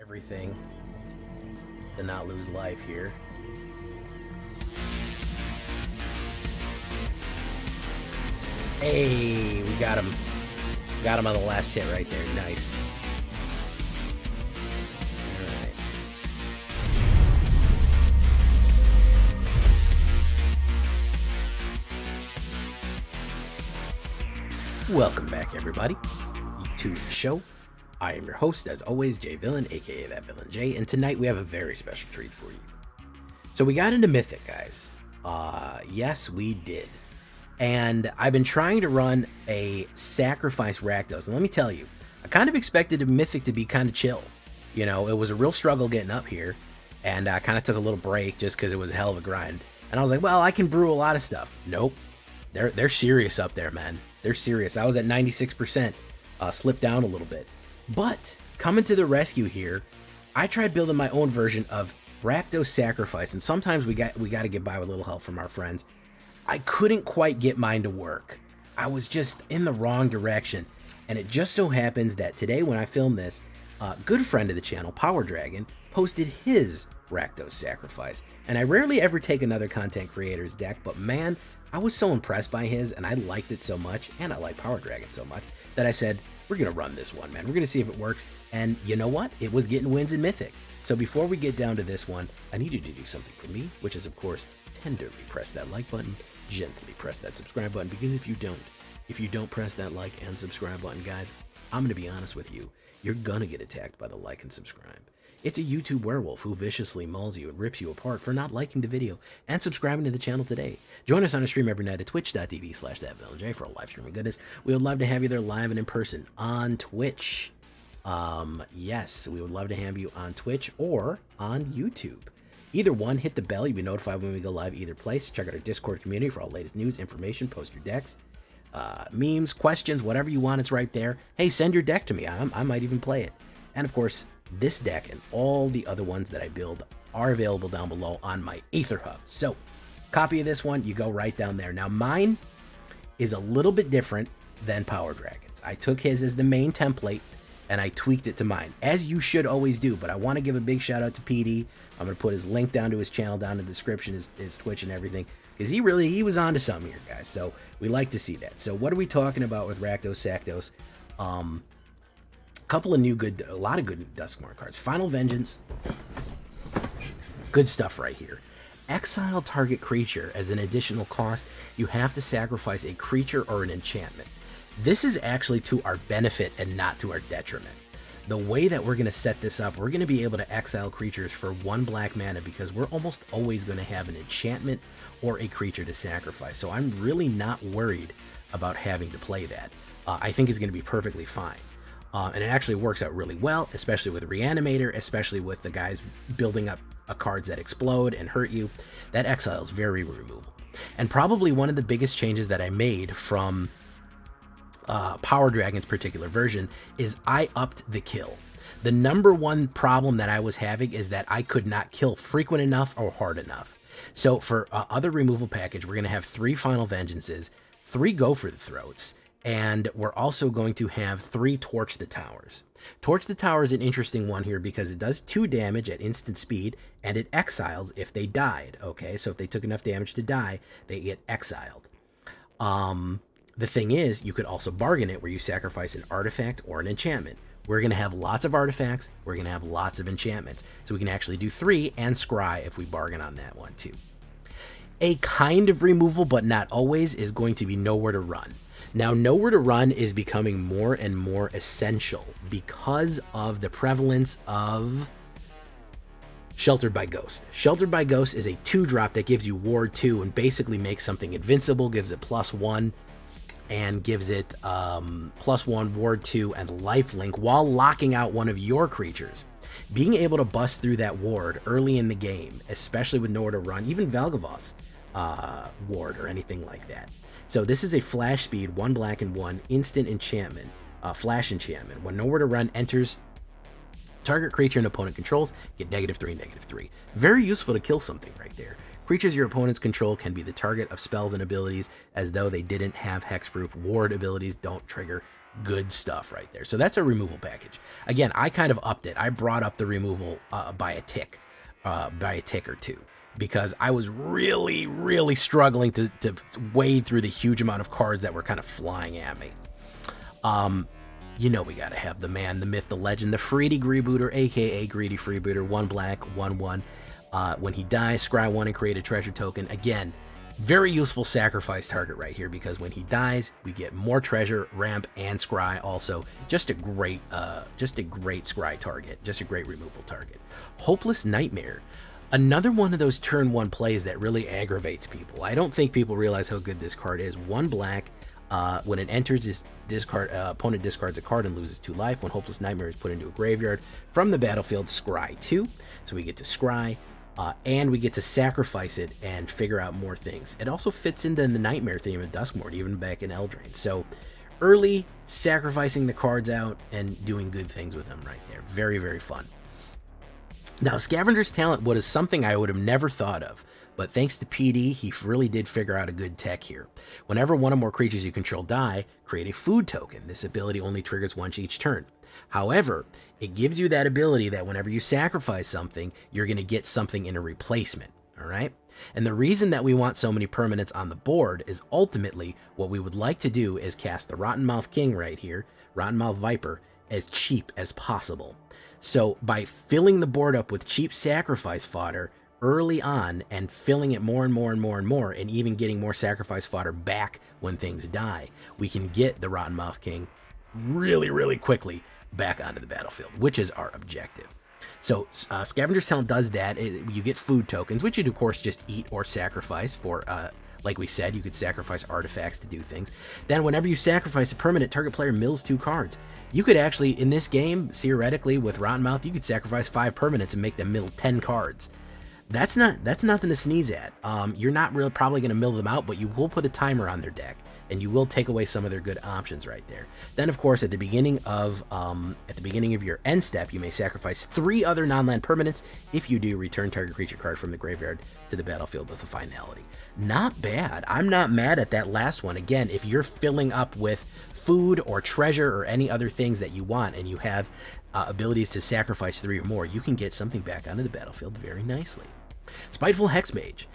everything to not lose life here. Hey, we got him. Got him on the last hit right there. Nice. All right. Welcome back, everybody, to the show. I am your host, as always, Jay Villain, aka That Villain Jay, and tonight we have a very special treat for you. So we got into Mythic, guys. Yes, we did. And I've been trying to run a sacrifice Rakdos, and let me tell you, I kind of expected Mythic to be kind of chill. You know, it was a real struggle getting up here, and I kind of took a little break just because it was a hell of a grind. And I was like, well, I can brew a lot of stuff. Nope. They're serious up there, man. They're serious. I was at 96%, slipped down a little bit. But coming to the rescue here, I tried building my own version of Rakdos Sacrifice, and sometimes we got to get by with a little help from our friends. I couldn't quite get mine to work. I was just in the wrong direction, and it just so happens that today when I filmed this, a good friend of the channel, POWRDRAG'N, posted his Rakdos Sacrifice, and I rarely ever take another content creator's deck, but man, I was so impressed by his, and I liked it so much, and I like POWRDRAG'N so much, that I said, we're going to run this one, man. We're going to see if it works. And you know what? It was getting wins in Mythic. So before we get down to this one, I need you to do something for me, which is, of course, tenderly press that like button, gently press that subscribe button, because if you don't press that like and subscribe button, guys, I'm going to be honest with you. You're going to get attacked by the like and subscribe. It's a YouTube werewolf who viciously mauls you and rips you apart for not liking the video and subscribing to the channel today. Join us on a stream every night at twitch.tv/thatvillainj for a live streaming goodness. We would love to have you there live and in person on Twitch. Yes, we would love to have you on Twitch or on YouTube. Either one, hit the bell. You'll be notified when we go live either place. Check out our Discord community for all latest news, information, post your decks, memes, questions, whatever you want, it's right there. Hey, send your deck to me. I might even play it. And of course, this deck and all the other ones that I build are available down below on my AetherHub. So, copy of this one, you go right down there. Now, mine is a little bit different than POWRDRAG'N's. I took his as the main template, and I tweaked it to mine, as you should always do. But I want to give a big shout out to PD. I'm going to put his link down to his channel down in the description, his Twitch and everything, because he was onto something here, guys. So, we like to see that. So, what are we talking about with Rakdos, Sakdos? A lot of good DUSKMOURN cards. Final Vengeance, good stuff right here. Exile target creature as an additional cost. You have to sacrifice a creature or an enchantment. This is actually to our benefit and not to our detriment. The way that we're going to set this up, we're going to be able to exile creatures for 1 black mana because we're almost always going to have an enchantment or a creature to sacrifice. So I'm really not worried about having to play that. I think it's going to be perfectly fine. And it actually works out really well, especially with Reanimator, especially with the guys building up cards that explode and hurt you. That exile is very removable. And probably one of the biggest changes that I made from POWRDRAG'N's particular version is I upped the kill. The number one problem that I was having is that I could not kill frequent enough or hard enough. So for other removal package, we're going to have 3 Final Vengeances, 3 Go for the Throats, and we're also going to have 3 Torch the Towers. Torch the Tower is an interesting one here because it does 2 damage at instant speed, and it exiles if they died, okay? So if they took enough damage to die, they get exiled. The thing is, you could also bargain it where you sacrifice an artifact or an enchantment. We're going to have lots of artifacts, we're going to have lots of enchantments, so we can actually do 3 and scry if we bargain on that one too. A kind of removal, but not always, is going to be Nowhere to Run. Now, Nowhere to Run is becoming more and more essential because of the prevalence of Sheltered by Ghost. Sheltered by Ghost is a 2-drop that gives you Ward 2 and basically makes something invincible, gives it +1, and gives it +1, Ward 2, and lifelink while locking out one of your creatures. Being able to bust through that ward early in the game, especially with Nowhere to Run, even Valgavoth's ward or anything like that. So this is a flash speed, 1 black and 1 instant enchantment, flash enchantment. When Nowhere to Run enters, target creature an opponent controls get -3, -3. Very useful to kill something right there. Creatures your opponents control can be the target of spells and abilities as though they didn't have hexproof. Ward abilities don't trigger Good stuff right there. So that's a removal package. Again, I kind of upped it. I brought up the removal by a tick or two, because I was really struggling to wade through the huge amount of cards that were kind of flying at me. You know, we gotta have the man, the myth, the legend, the Freedy Freebooter, aka Greedy Freebooter. 1 black, 1/1. When he dies, scry 1 and create a treasure token. Again, very useful sacrifice target right here, because when he dies, we get more treasure, ramp, and scry. Also, just a great scry target, just a great removal target. Hopeless Nightmare, another one of those turn 1 plays that really aggravates people. I don't think people realize how good this card is. 1 black. When it enters this opponent discards a card and loses 2 life. When Hopeless Nightmare is put into a graveyard from the battlefield, scry 2. So we get to scry. And we get to sacrifice it and figure out more things. It also fits into the Nightmare theme of DUSKMOURN, even back in Eldraine. So early, sacrificing the cards out and doing good things with them right there. Very fun. Now, Scavenger's Talent, what is something I would have never thought of, but thanks to PD, he really did figure out a good tech here. Whenever one or more creatures you control die, create a food token. This ability only triggers once each turn. However, it gives you that ability that whenever you sacrifice something, you're going to get something in a replacement, all right? And the reason that we want so many permanents on the board is ultimately what we would like to do is cast the Rottenmouth King right here, Rottenmouth Viper, as cheap as possible. So by filling the board up with cheap sacrifice fodder early on and filling it more and more, and even getting more sacrifice fodder back when things die, we can get the Rottenmouth King really quickly back onto the battlefield, which is our objective. So Scavenger's Talent does that. You get food tokens, which you'd of course just eat or sacrifice for, like we said, you could sacrifice artifacts to do things. Then whenever you sacrifice a permanent, target player mills 2 cards. You could actually, in this game, theoretically, with Rottenmouth, you could sacrifice 5 permanents and make them mill 10 cards. That's nothing to sneeze at. You're not really probably going to mill them out, but you will put a timer on their deck, and you will take away some of their good options right there. Then, of course, at the beginning of your end step, you may sacrifice 3 other non-land permanents. If you do, return target creature card from the graveyard to the battlefield with a finality. Not bad. I'm not mad at that last one. Again, if you're filling up with food or treasure or any other things that you want, and you have abilities to sacrifice 3 or more, you can get something back onto the battlefield very nicely. Spiteful Hexmage.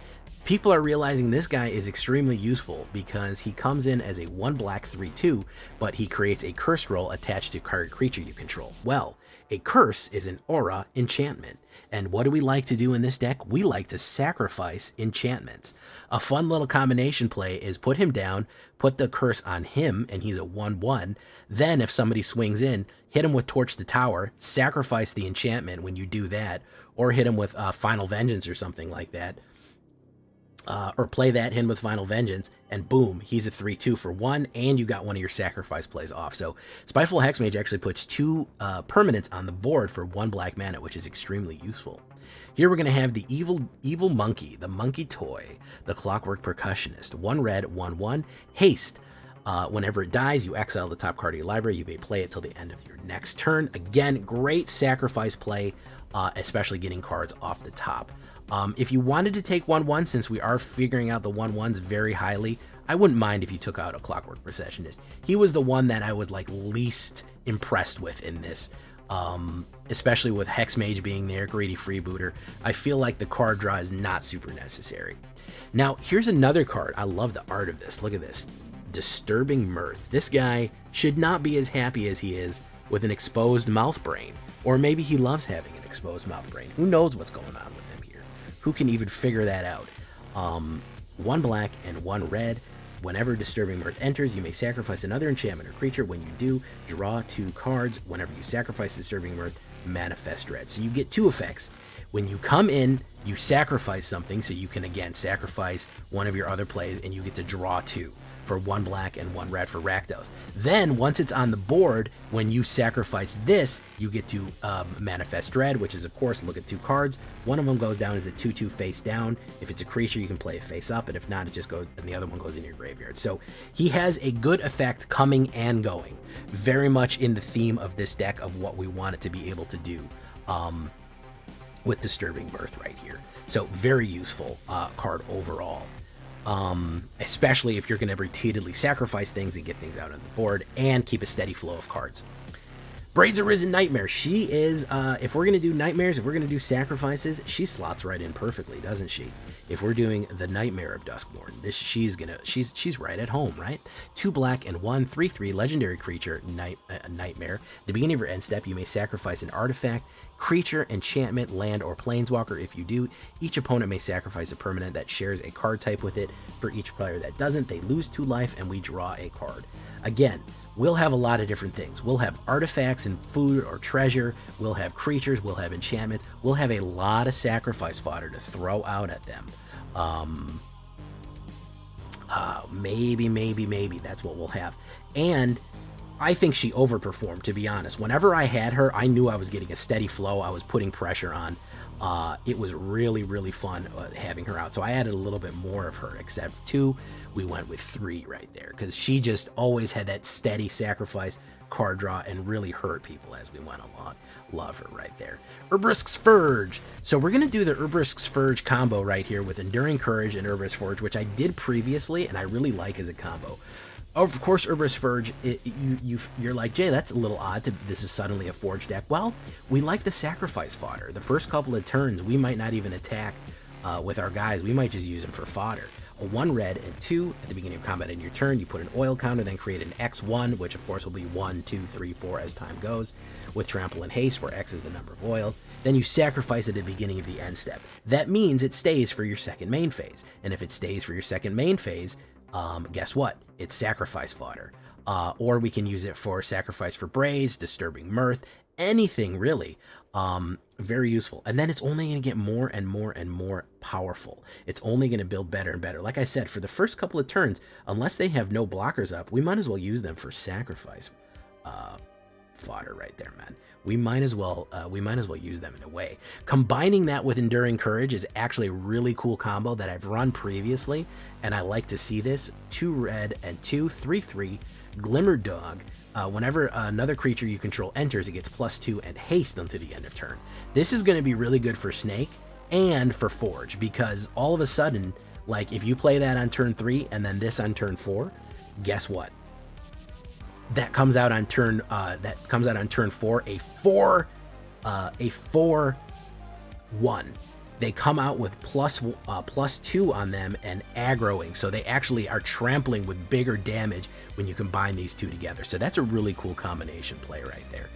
People are realizing this guy is extremely useful because he comes in as a 1 black 3/2, but he creates a curse roll attached to target creature you control. Well, a curse is an aura enchantment. And what do we like to do in this deck? We like to sacrifice enchantments. A fun little combination play is put him down, put the curse on him, and he's a 1/1. Then if somebody swings in, hit him with Torch the Tower, sacrifice the enchantment when you do that, or hit him with Final Vengeance or something like that. Or play that in with Final Vengeance, and boom, he's a 3/2 for 1, and you got one of your sacrifice plays off. So Spiteful Hexmage actually puts 2 permanents on the board for 1 black mana, which is extremely useful. Here we're going to have the evil monkey, the monkey toy, the Clockwork Percussionist. 1 red, 1/1, haste. Whenever it dies, you exile the top card of your library. You may play it till the end of your next turn. Again, great sacrifice play, especially getting cards off the top. If you wanted to take 1/1, since we are figuring out the 1/1s very highly, I wouldn't mind if you took out a Clockwork Processionist. He was the one that I was like least impressed with in this, especially with Hexmage being there, Greedy Freebooter. I feel like the card draw is not super necessary. Now, here's another card. I love the art of this. Look at this. Disturbing Mirth. This guy should not be as happy as he is with an exposed mouth brain. Or maybe he loves having an exposed mouth brain. Who knows what's going on with him here? Who can even figure that out? 1 black and 1 red. Whenever Disturbing Mirth enters, you may sacrifice another enchantment or creature. When you do, draw 2 cards. Whenever you sacrifice Disturbing Mirth, manifest dread. So you get 2 effects. When you come in, you sacrifice something, so you can again sacrifice one of your other plays, and you get to draw 2 for 1 black and 1 red for Rakdos. Then once it's on the board, when you sacrifice this, you get to manifest dread, which is of course look at 2 cards. One of them goes down as a 2/2 face down. If it's a creature, you can play it face up, and if not, it just goes, and the other one goes in your graveyard. So he has a good effect coming and going, very much in the theme of this deck of what we want it to be able to do with Disturbing Mirth right here. So very useful card overall. especially if you're going to repeatedly sacrifice things and get things out on the board and keep a steady flow of cards. Braids Arisen Nightmare. She is, if we're going to do nightmares, if we're going to do sacrifices, she slots right in perfectly, doesn't she? If we're doing the Nightmare of Duskmourn, she's right at home, right? 2 black and 1 3/3 legendary creature, Nightmare. At the beginning of your end step, you may sacrifice an artifact, creature, enchantment, land, or planeswalker. If you do, each opponent may sacrifice a permanent that shares a card type with it. For each player that doesn't, they lose 2 life, and we draw a card. Again, we'll have a lot of different things. We'll have artifacts and food or treasure. We'll have creatures. We'll have enchantments. We'll have a lot of sacrifice fodder to throw out at them. Maybe that's what we'll have. And I think she overperformed, to be honest. Whenever I had her, I knew I was getting a steady flow. I was putting pressure on. It was really, really fun having her out. So I added a little bit more of her, except 2. We went with 3 right there because she just always had that steady sacrifice card draw and really hurt people as we went along. Love her right there. Urbrisk's Forge. So we're going to do the Urbrisk's Forge combo right here with Enduring Courage and Urbrisk's Forge, which I did previously and I really like as a combo. Of course, Urbrisk's Forge, you're like, Jay, that's a little odd. This is suddenly a Forge deck. Well, we like the sacrifice fodder. The first couple of turns, we might not even attack with our guys. We might just use them for fodder. A 1 red and 2 at the beginning of combat in your turn. You put an oil counter, then create an X1, which of course will be 1, 2, 3, 4 as time goes, with trample and haste, where X is the number of oil. Then you sacrifice it at the beginning of the end step. That means it stays for your second main phase. And if it stays for your second main phase, guess what? It's sacrifice fodder. Or we can use it for sacrifice for Braze, Disturbing Mirth, anything really. Very useful. And then it's only going to get more and more and more powerful. It's only going to build better and better. Like I said, for the first couple of turns, unless they have no blockers up, we might as well use them for sacrifice fodder right there, man. We might as well use them in a way. Combining that with Enduring Courage is actually a really cool combo that I've run previously, and I like to see this. 2 red and 2 3/3 Glimmer Dog. Whenever another creature you control enters, it gets +2 and haste until the end of turn. This is going to be really good for Snake and for Forge, because all of a sudden, like if you play that on turn 3 and then this on turn 4, guess what? That comes out on turn 4, a 4/1. They come out with +2 on them and aggroing, so they actually are trampling with bigger damage when you combine these 2 together. So that's a really cool combination play right there.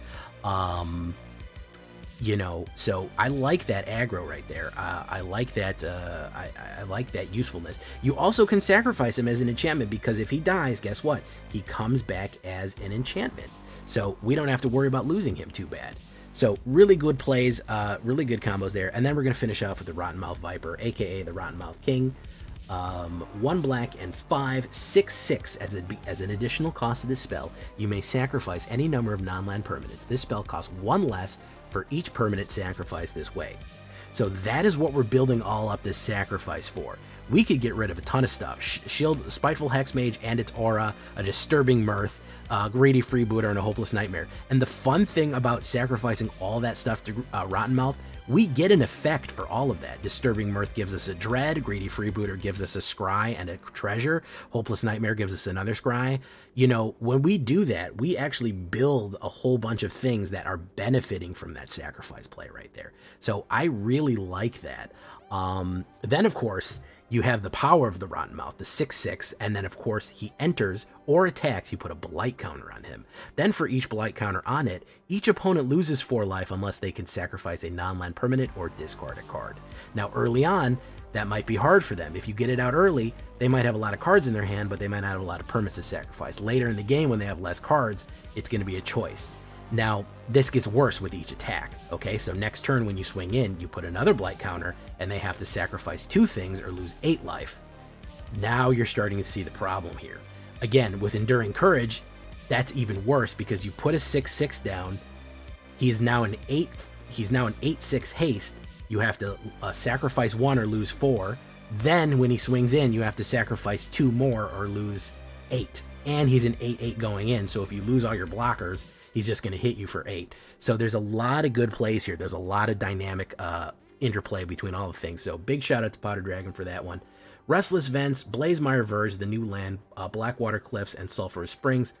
So I like that aggro right there. I like that. I like that usefulness. You also can sacrifice him as an enchantment, because if he dies, guess what? He comes back as an enchantment. So we don't have to worry about losing him too bad. So really good plays, really good combos there. And then we're going to finish off with the Rottenmouth Viper, aka the Rottenmouth King. 1 black and 5 6/6 as an additional cost of this spell. You may sacrifice any number of non-land permanents. This spell costs 1 less for each permanent sacrifice this way. So that is what we're building all up this sacrifice for. We could get rid of a ton of stuff. Shield, Spiteful Hexmage and its aura, a Disturbing Mirth, Greedy Freebooter, and a Hopeless Nightmare. And the fun thing about sacrificing all that stuff to Rottenmouth, we get an effect for all of that. Disturbing Mirth gives us a Dread, Greedy Freebooter gives us a Scry and a Treasure, Hopeless Nightmare gives us another Scry. You know, when we do that, we actually build a whole bunch of things that are benefiting from that sacrifice play right there. So I really like that. Then, of course, you have the power of the Rottenmouth, the 6/6, and then, of course, he enters or attacks, you put a blight counter on him. Then for each blight counter on it, each opponent loses 4 life unless they can sacrifice a non-land permanent or discard a card. Now, early on, that might be hard for them. If you get it out early, they might have a lot of cards in their hand, but they might not have a lot of permanents to sacrifice. Later in the game, when they have less cards, it's going to be a choice. Now, this gets worse with each attack, okay? So next turn when you swing in, you put another blight counter, and they have to sacrifice 2 things or lose 8 life. Now you're starting to see the problem here. Again, with Enduring Courage, that's even worse, because you put a 6/6 down, he's now an 8/6 haste. You have to sacrifice 1 or lose 4. Then when he swings in, you have to sacrifice 2 more or lose 8. And he's an 8/8 going in, so if you lose all your blockers, he's just going to hit you for 8. So there's a lot of good plays here. There's a lot of dynamic interplay between all the things. So big shout out to Powder Dragon for that one. Restless Vents, Blazemire Verge, the new land, Blackwater Cliffs, and Sulphurous Springs.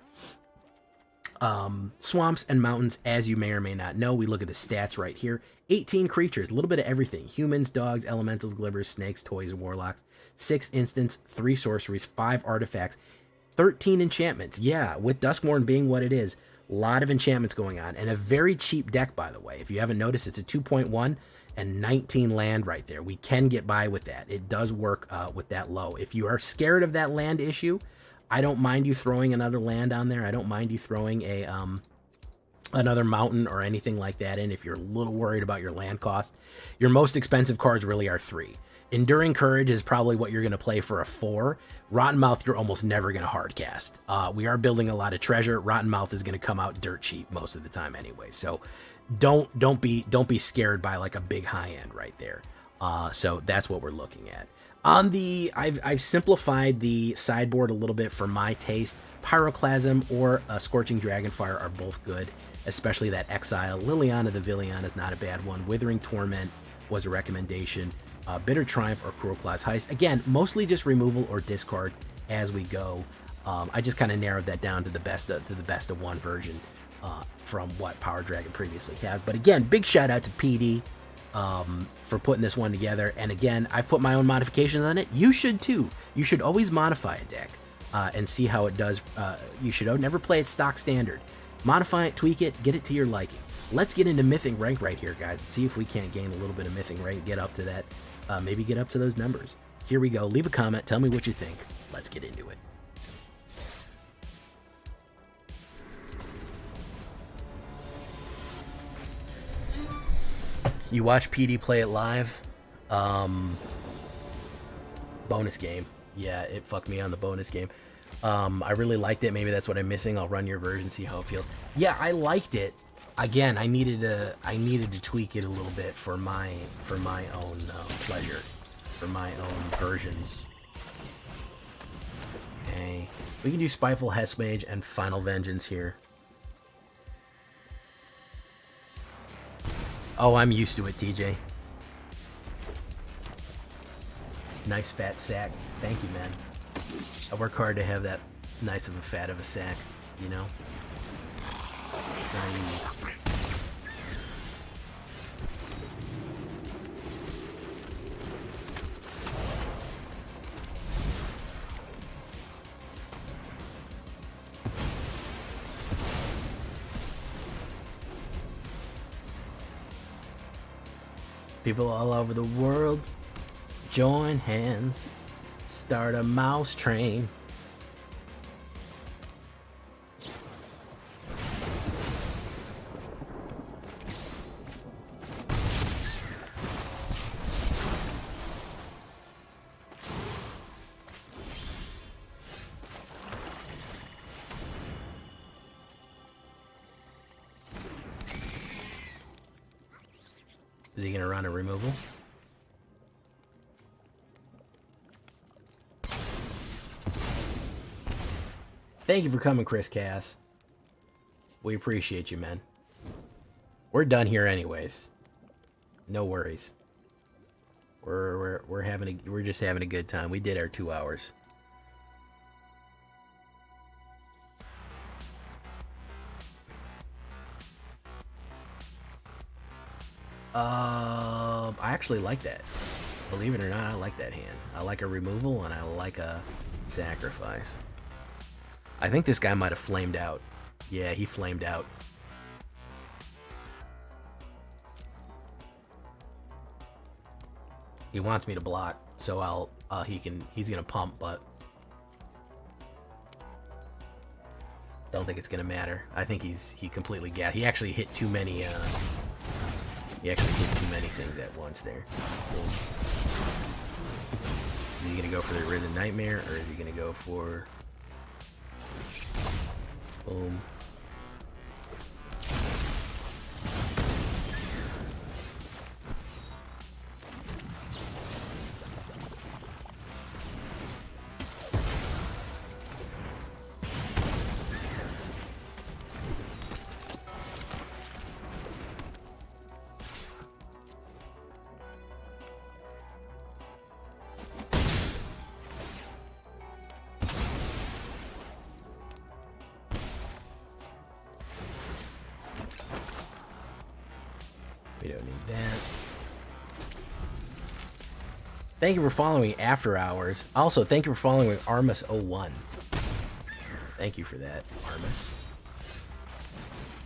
Swamps and mountains, as you may or may not know. We look at the stats right here. 18 creatures, a little bit of everything. Humans, dogs, elementals, glibbers, snakes, toys, and warlocks. 6 instants, 3 sorceries, 5 artifacts, 13 enchantments. Yeah, with Duskmourn being what it is, a lot of enchantments going on. And a very cheap deck, by the way. If you haven't noticed, it's a 2.1 and 19 land right there. We can get by with that. It does work with that low. If you are scared of that land issue, I don't mind you throwing another land on there. I don't mind you throwing a another mountain or anything like that in if you're a little worried about your land cost. Your most expensive cards really are 3. Enduring Courage is probably what you're going to play for a 4. Rottenmouth, you're almost never going to hardcast. We are building a lot of treasure. Rottenmouth is going to come out dirt cheap most of the time anyway. So don't be scared by like a big high end right there. So that's what we're looking at. On the, I've simplified the sideboard a little bit for my taste. Pyroclasm or Scorching Dragonfire are both good, especially that Exile. Liliana the Villian is not a bad one. Withering Torment was a recommendation. Bitter Triumph or Cruel Claw's Heist. Again, mostly just removal or discard as we go. I just kind of narrowed that down to the best of one version from what Power Dragon previously had. But again, big shout out to PD. For putting this one together. And again, I've put my own modifications on it. You should too. You should always modify a deck and see how it does. You should never play it stock standard. Modify it, tweak it, get it to your liking. Let's get into Mythic rank right here, guys. See if we can't gain a little bit of Mythic rank, get up to that, maybe get up to those numbers. Here we go. Leave a comment. Tell me what you think. Let's get into it. You watch PD play it live. Bonus game. Yeah, it fucked me on the bonus game. I really liked it. Maybe that's what I'm missing. I'll run your version, see how it feels. Yeah, I liked it. Again, I needed to tweak it a little bit for my own pleasure, for my own versions. Okay, we can do Spiteful Hexmage and Final Vengeance here. Oh, I'm used to it, TJ. Nice fat sack. Thank you, man. I work hard to have that nice of a fat of a sack, you know? It's not easy. People all over the world, join hands, start a mouse train. Is he gonna run a removal? Thank you for coming, Chris Cass. We appreciate you, man. We're done here anyways. No worries. We're just having a good time. We did our 2 hours. I actually like that. Believe it or not, I like that hand. I like a removal and I like a sacrifice. I think this guy might have flamed out. Yeah, he flamed out. He wants me to block, so he's gonna pump, but don't think it's gonna matter. I think he completely got. He actually hit too many. He actually hit too many things at once there. Cool. Is he gonna go for the Risen Nightmare, or is he gonna go for... Boom. We don't need that. Thank you for following After Hours. Also, thank you for following Armus01. Thank you for that, Armus.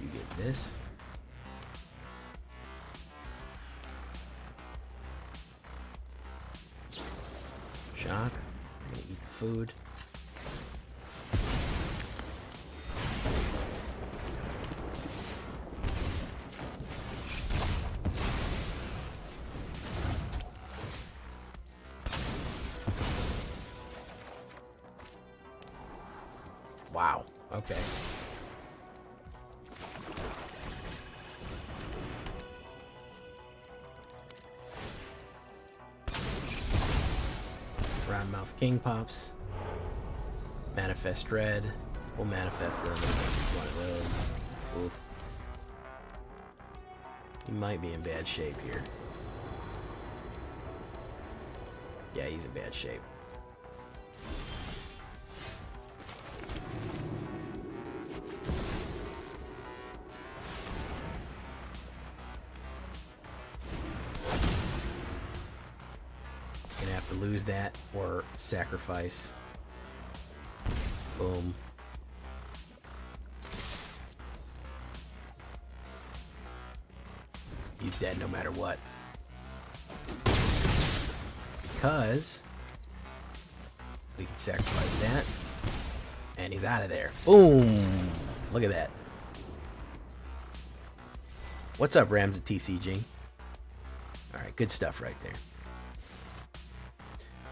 You get this. Shock. I'm gonna eat the food. Wow. Okay. Rottenmouth King pops. Manifest Red. We'll manifest them. One of those. Oof. He might be in bad shape here. Yeah, he's in bad shape. Gonna have to lose that or sacrifice. Boom. He's dead no matter what. Because we can sacrifice that. And he's out of there. Boom! Look at that. What's up, Rams at TCG? Alright, good stuff right there.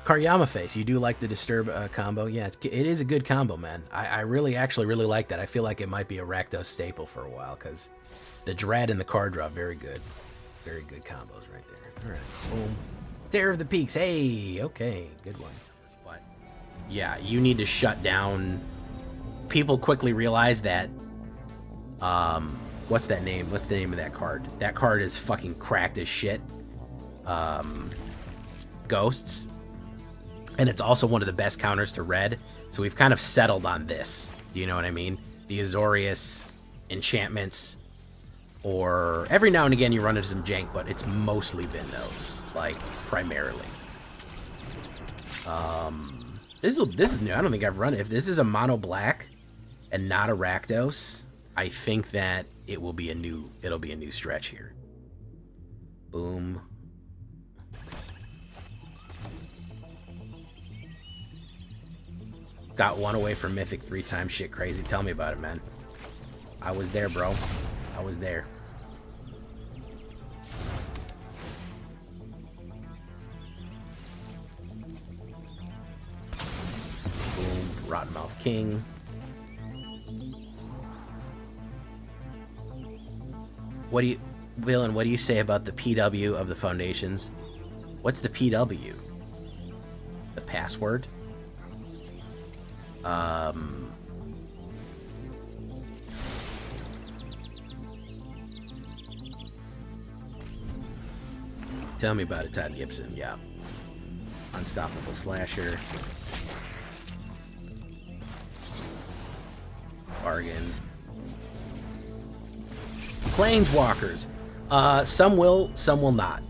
Karyama Face, you do like the Disturb combo? Yeah, it is a good combo, man. I actually really like that. I feel like it might be a Rakdos staple for a while, because the Dread and the card draw, very good. Very good combos right there. Alright, boom. Terror of the Peaks, hey, okay, good one. But, yeah, you need to shut down. People quickly realize that, what's that name? What's the name of that card? That card is fucking cracked as shit. Ghosts. And it's also one of the best counters to red. So we've kind of settled on this. Do you know what I mean? The Azorius enchantments. Or every now and again you run into some jank, but it's mostly been those. Like, primarily. This is new. I don't think I've run it. If this is a mono black and not a Rakdos, I think that it'll be a new stretch here. Boom. Got one away from Mythic 3 times. Shit crazy. Tell me about it, man. I was there, bro. I was there. Boom. Rottenmouth King. What do you... Villain, what do you say about the PW of the Foundations? What's the PW? The password? Tell me about it, Todd Gibson. Yeah. Unstoppable Slasher. Bargain. Planeswalkers. Some will, some will not.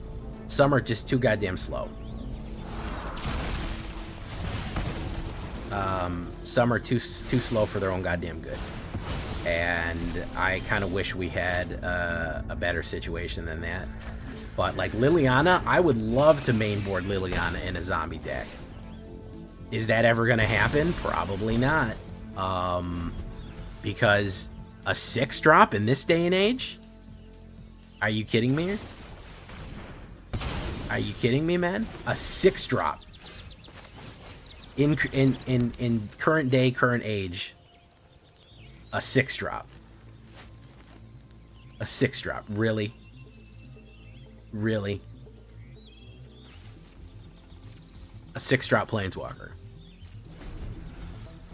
Some are just too goddamn slow. Some are too slow for their own goddamn good. And I kind of wish we had a better situation than that. But like Liliana, I would love to mainboard Liliana in a zombie deck. Is that ever going to happen? Probably not. Because a 6-drop in this day and age? Are you kidding me? Are you kidding me, man? A 6-drop. In current day, current age, a 6-drop. A 6-drop. Really? Really? A 6-drop Planeswalker.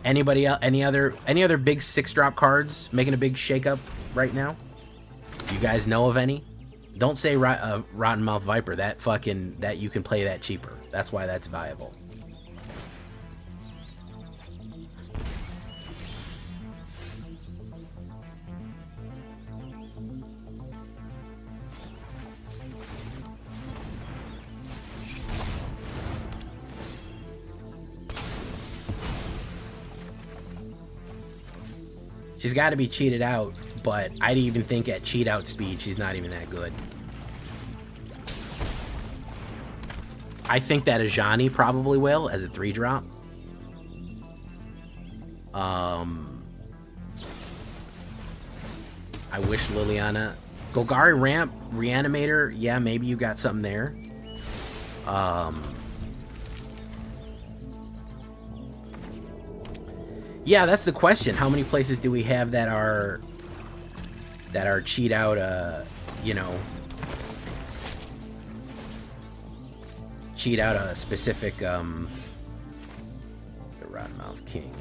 Anybody else? Any other big 6-drop cards making a big shakeup right now? You guys know of any? Don't say Rottenmouth Viper. That you can play that cheaper. That's why that's viable. She's got to be cheated out, but I'd even think at cheat out speed, she's not even that good. I think that Ajani probably will as a 3-drop. I wish Liliana. Golgari Ramp, Reanimator, yeah, maybe you got something there. Yeah, that's the question. How many places do we have that are cheat out, you know, cheat out a specific, the Rottenmouth King.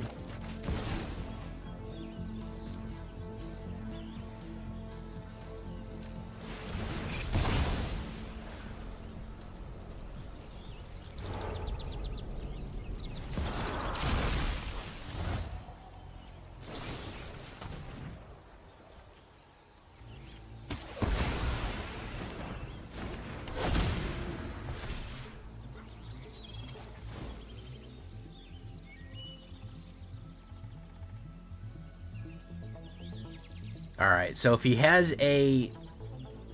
Alright, so if he has a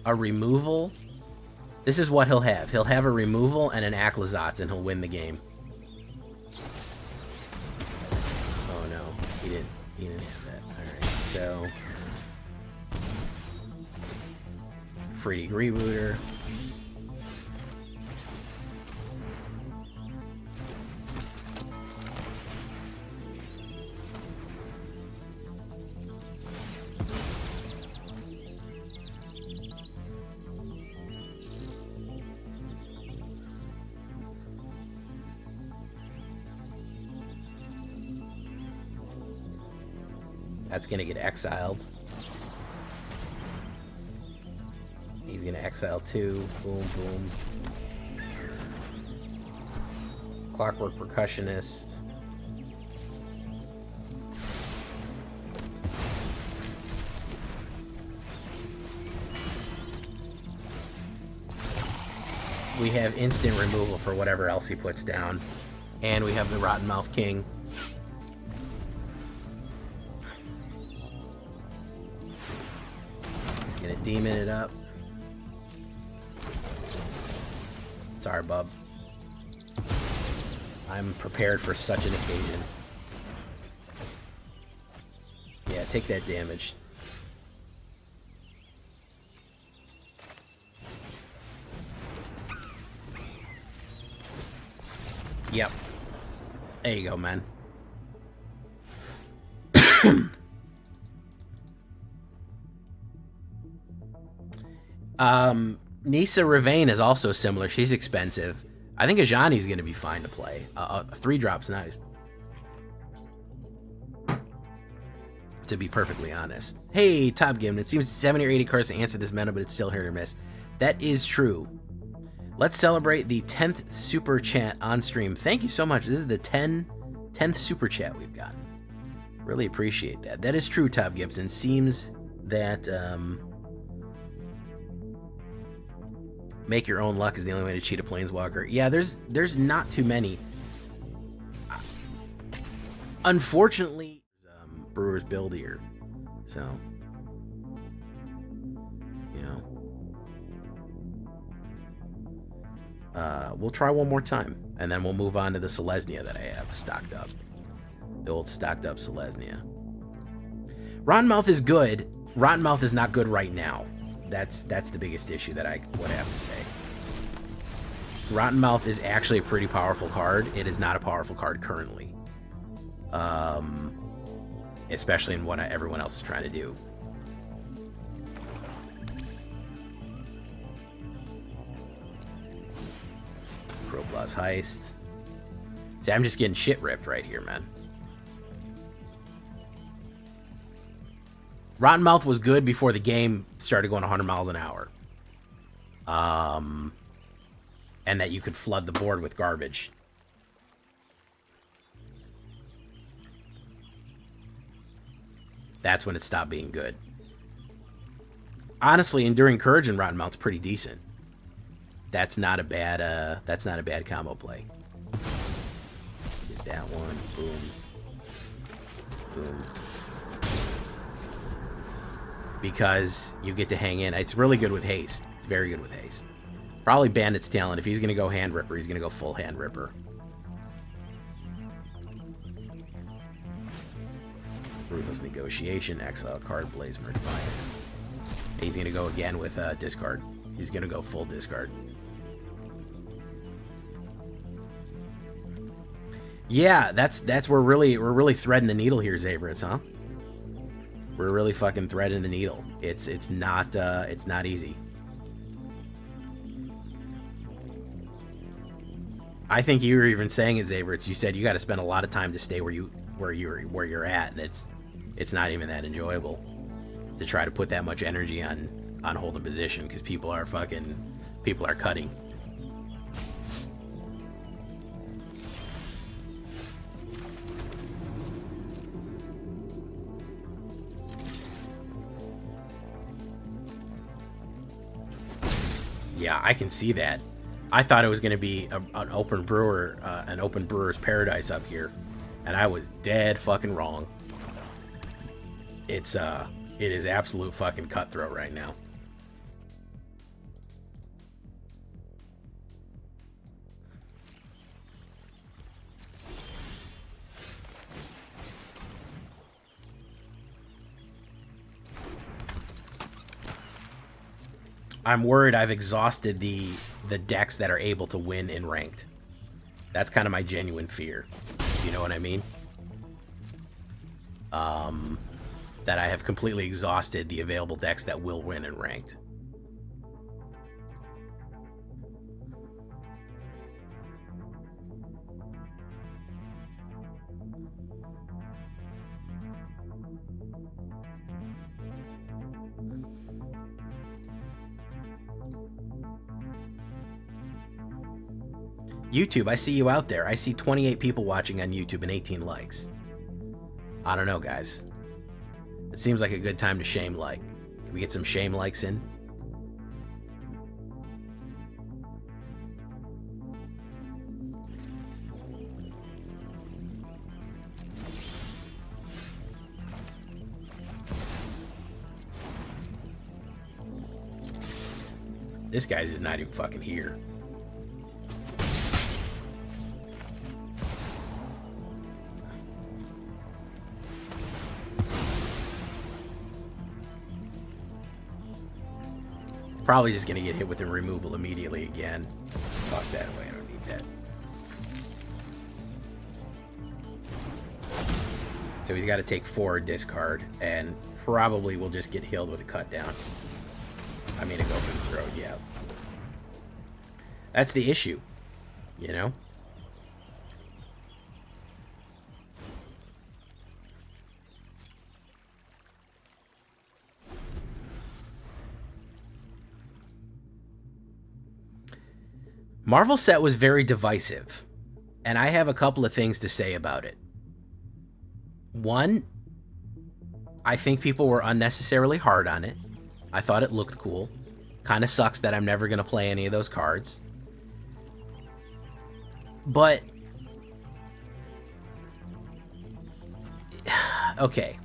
removal, this is what he'll have. He'll have a removal and an Aclazotz, and he'll win the game. Oh no, he didn't have that. Alright, so Free Rebooter. That's gonna get exiled. He's gonna exile 2. Boom, boom. Clockwork Percussionist. We have instant removal for whatever else he puts down. And we have the Rottenmouth King. Gonna demon it up. Sorry, bub. I'm prepared for such an occasion. Yeah, take that damage. Yep. There you go, man. Nisa Ravane is also similar. She's expensive. I think Ajani's going to be fine to play. 3-drop's nice. To be perfectly honest. Hey, Top Gimp, it seems 70 or 80 cards to answer this meta, but it's still hit or miss. That is true. Let's celebrate the 10th super chat on stream. Thank you so much. This is the 10th super chat we've gotten. Really appreciate that. That is true, Top Gibson. Seems that make your own luck is the only way to cheat a planeswalker. Yeah, there's not too many. Unfortunately, Brewer's build here, so you know, we'll try one more time, and then we'll move on to the Selesnya that I have stocked up. The old stocked up Selesnya. Rottenmouth is good. Rottenmouth is not good right now. That's the biggest issue that I would have to say. Rottenmouth is actually a pretty powerful card. It is not a powerful card currently. Especially in what everyone else is trying to do. Croblaw's Heist. See, I'm just getting shit ripped right here, man. Rottenmouth was good before the game started going 100 miles an hour. And that you could flood the board with garbage. That's when it stopped being good. Honestly, Enduring Courage and Rottenmouth's pretty decent. That's not a bad combo play. Did that one. Boom. Boom. because you get to hang in. It's really good with haste. It's very good with haste. Probably Bandit's talent. If he's going to go Hand Ripper, he's going to go full Hand Ripper. Ruthless Negotiation, exile card, Blazmer Defiant. He's going to go again with discard. He's going to go full discard. Yeah, that's we're really threading the needle here, Zabrits, huh? We're really fucking threading the needle. It's not easy. I think you were even saying it, Zabrits. You said you got to spend a lot of time to stay where you're at, and it's not even that enjoyable to try to put that much energy on holding position because people are cutting. Yeah, I can see that. I thought it was going to be an open brewer's paradise up here, and I was dead fucking wrong. It is absolute fucking cutthroat right now. I'm worried I've exhausted the decks that are able to win in ranked. That's kind of my genuine fear. You know what I mean? That I have completely exhausted the available decks that will win in ranked. YouTube, I see you out there. I see 28 people watching on YouTube and 18 likes. I don't know, guys. It seems like a good time to shame like. Can we get some shame likes in? This guy's just not even fucking here. Probably just gonna get hit with the removal immediately again. Toss that away, I don't need that. So he's got to take 4 discard, and probably will just get healed with a cut down. I mean, a go for the throat, yeah. That's the issue, you know? Marvel set was very divisive, and I have a couple of things to say about it. One, I think people were unnecessarily hard on it. I thought it looked cool. Kind of sucks that I'm never going to play any of those cards. But, okay,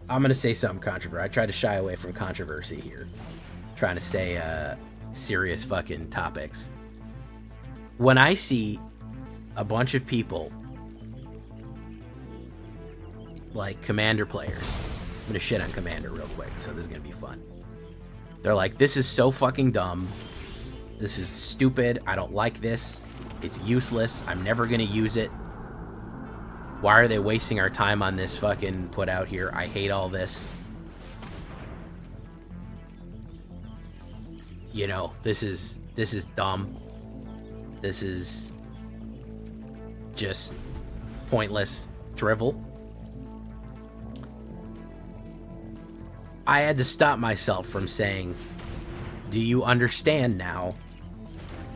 I'm going to say something controversial. I try to shy away from controversy here. Trying to stay serious fucking topics. When I see a bunch of people, like Commander players, I'm gonna shit on Commander real quick, so this is gonna be fun. They're like, this is so fucking dumb. This is stupid. I don't like this. It's useless. I'm never gonna use it. Why are they wasting our time on this fucking put out here? I hate all this. You know, this is dumb. This is just pointless drivel. I had to stop myself from saying, do you understand now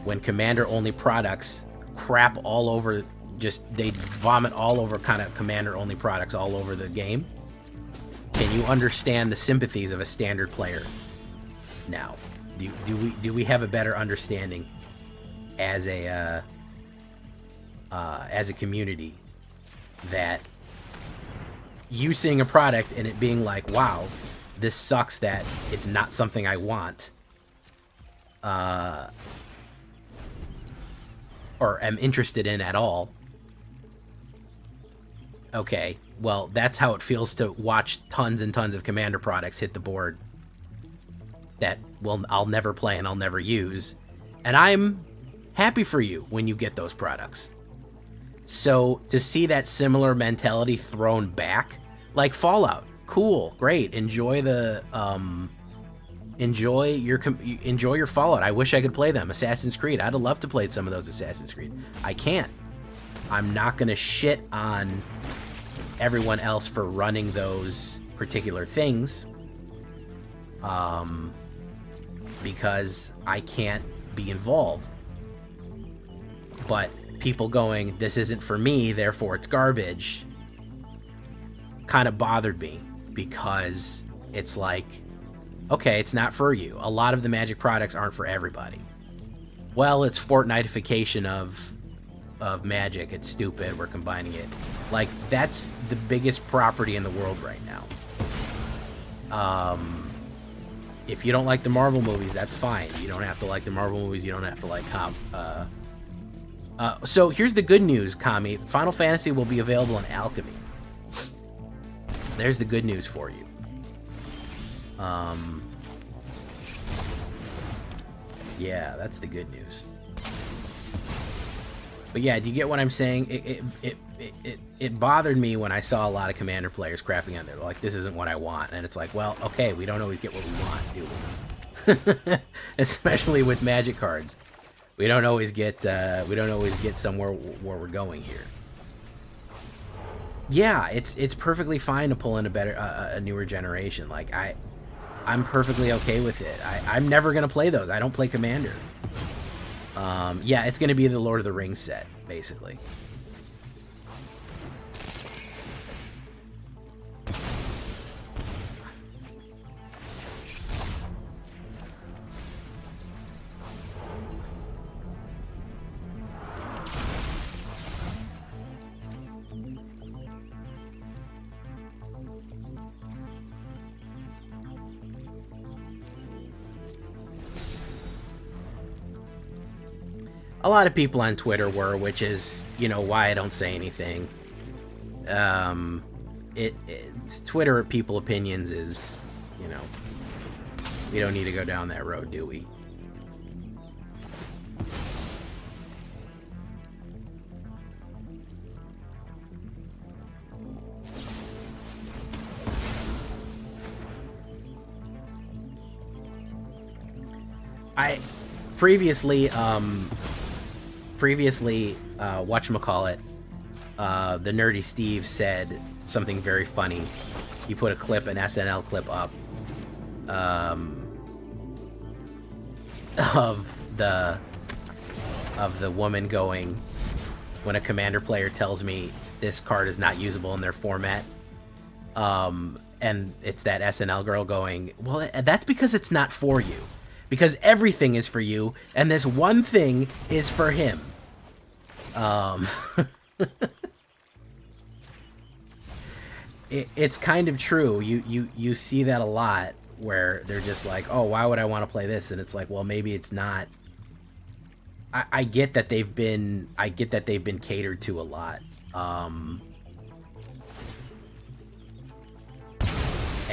when Commander-only products crap all over, just they vomit all over kind of Commander-only products all over the game? Can you understand the sympathies of a standard player now? Do we have a better understanding as a community that you seeing a product and it being like, wow, this sucks that it's not something I want. Or am interested in at all. Okay, well, that's how it feels to watch tons and tons of Commander products hit the board that I'll never play and I'll never use. And I'm happy for you when you get those products. So to see that similar mentality thrown back, like Fallout, cool, great, enjoy the enjoy your Fallout. I wish I could play them. Assassin's Creed, I'd love to play some of those Assassin's Creed. I can't. I'm not gonna shit on everyone else for running those particular things, because I can't be involved. But people going, this isn't for me, therefore it's garbage, kind of bothered me, because it's like, okay, it's not for you. A lot of the Magic products aren't for everybody. Well, it's Fortnitification of Magic. It's stupid. We're combining it. Like, that's the biggest property in the world right now. If you don't like the Marvel movies, that's fine. You don't have to like the Marvel movies. You don't have to like so here's the good news, Kami. Final Fantasy will be available in Alchemy. There's the good news for you. Yeah, that's the good news. But yeah, do you get what I'm saying? It bothered me when I saw a lot of Commander players crapping on there. Like, this isn't what I want. And it's like, well, okay, we don't always get what we want, do we? Especially with Magic cards. We don't always get somewhere where we're going here. Yeah, it's perfectly fine to pull in a newer generation. Like, I'm perfectly okay with it. I'm never gonna play those. I don't play Commander. Yeah, it's gonna be the Lord of the Rings set, basically. A lot of people on Twitter were, which is, you know, why I don't say anything. Twitter people opinions is, you know, we don't need to go down that road, do we? Previously, whatchamacallit, the Nerdy Steve said something very funny. He put an SNL clip up, of the woman going, when a Commander player tells me this card is not usable in their format, and it's that SNL girl going, well, that's because it's not for you. Because everything is for you, and this one thing is for him. It's kind of true. You see that a lot, where they're just like, oh, why would I want to play this? And it's like, well, maybe it's not. I get that they've been catered to a lot.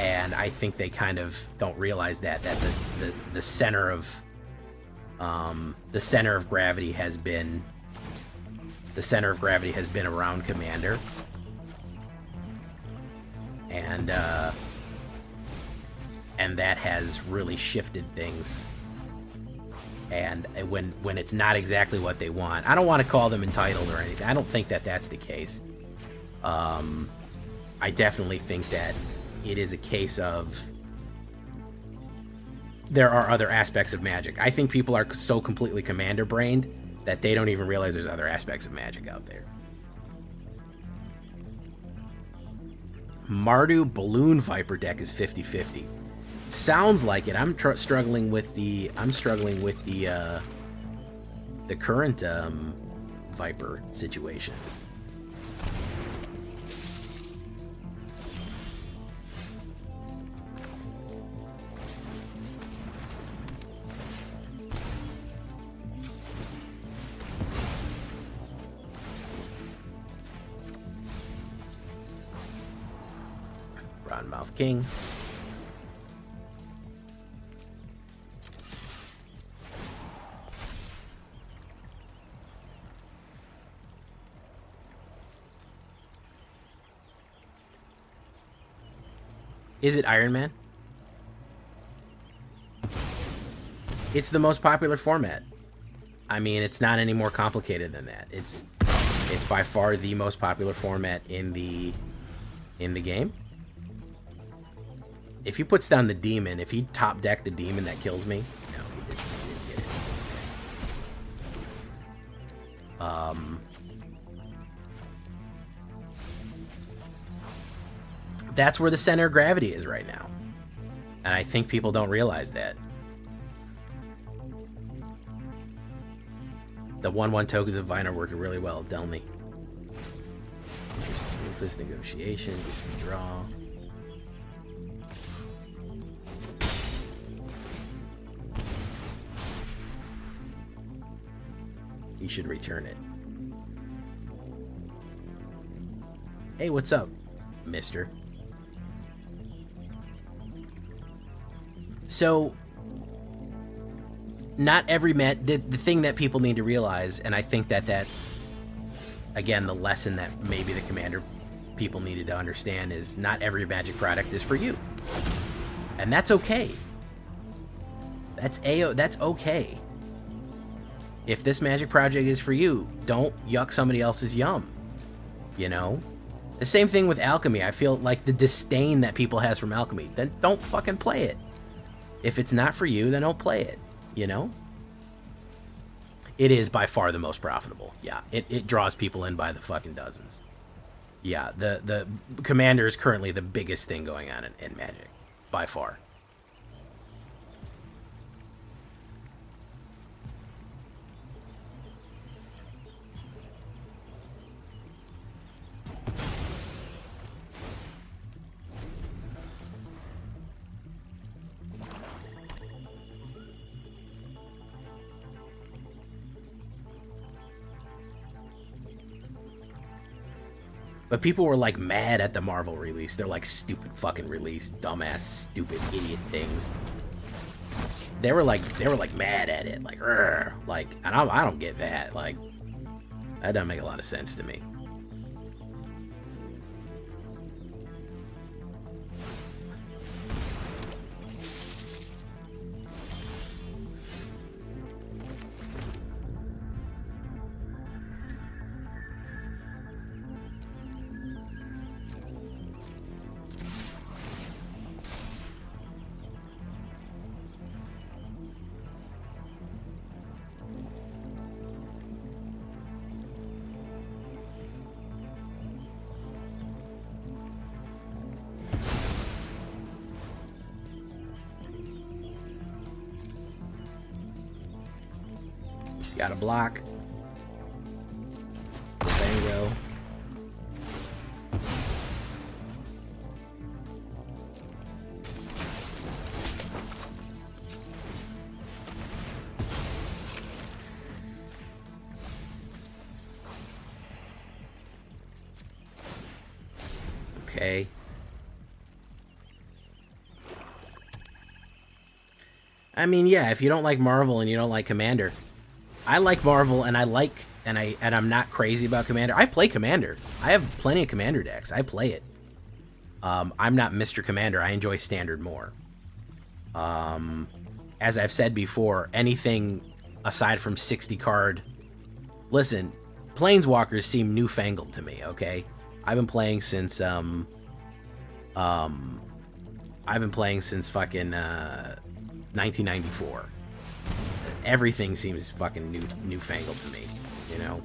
And I think they kind of don't realize that the center of gravity has been around Commander, and that has really shifted things. And when it's not exactly what they want, I don't want to call them entitled or anything. I don't think that that's the case. I definitely think that it is a case of there are other aspects of Magic. I think people are so completely Commander brained that they don't even realize there's other aspects of Magic out there. Mardu Balloon Viper deck is 50-50. Sounds like it. I'm struggling with the current Viper situation. Rottenmouth King. Is it Iron Man? It's the most popular format. I mean, it's not any more complicated than that. It's by far the most popular format in the game. If he puts down the demon, if he top deck the demon that kills me, no, he didn't get it. That's where the center of gravity is right now. And I think people don't realize that. The 1/1 tokens of Vine are working really well, Delny. Interesting. Ruthless negotiation, gets the draw. You should return it. Hey, what's up, mister? So, not every the thing that people need to realize, and I think that that's, again, the lesson that maybe the Commander people needed to understand, is not every Magic product is for you. And that's okay. That's okay. If this Magic project is for you, don't yuck somebody else's yum. You know? The same thing with Alchemy. I feel like the disdain that people has from Alchemy, then don't fucking play it. If it's not for you, then don't play it. You know? It is by far the most profitable. Yeah, it draws people in by the fucking dozens. Yeah, the Commander is currently the biggest thing going on in Magic. By far. But people were like mad at the Marvel release. They're like, stupid fucking release, dumbass, stupid idiot things. They were like mad at it, like, rrr. Like, and I don't get that. Like, that doesn't make a lot of sense to me. Got a block. Bango. Okay. I mean, yeah, if you don't like Marvel and you don't like Commander, I like Marvel, and I'm not crazy about Commander. I play Commander. I have plenty of Commander decks. I play it. I'm not Mr. Commander. I enjoy Standard more. As I've said before, anything aside from 60 card. Listen, Planeswalkers seem newfangled to me. Okay, I've been playing since fucking 1994. Everything seems fucking newfangled to me, you know?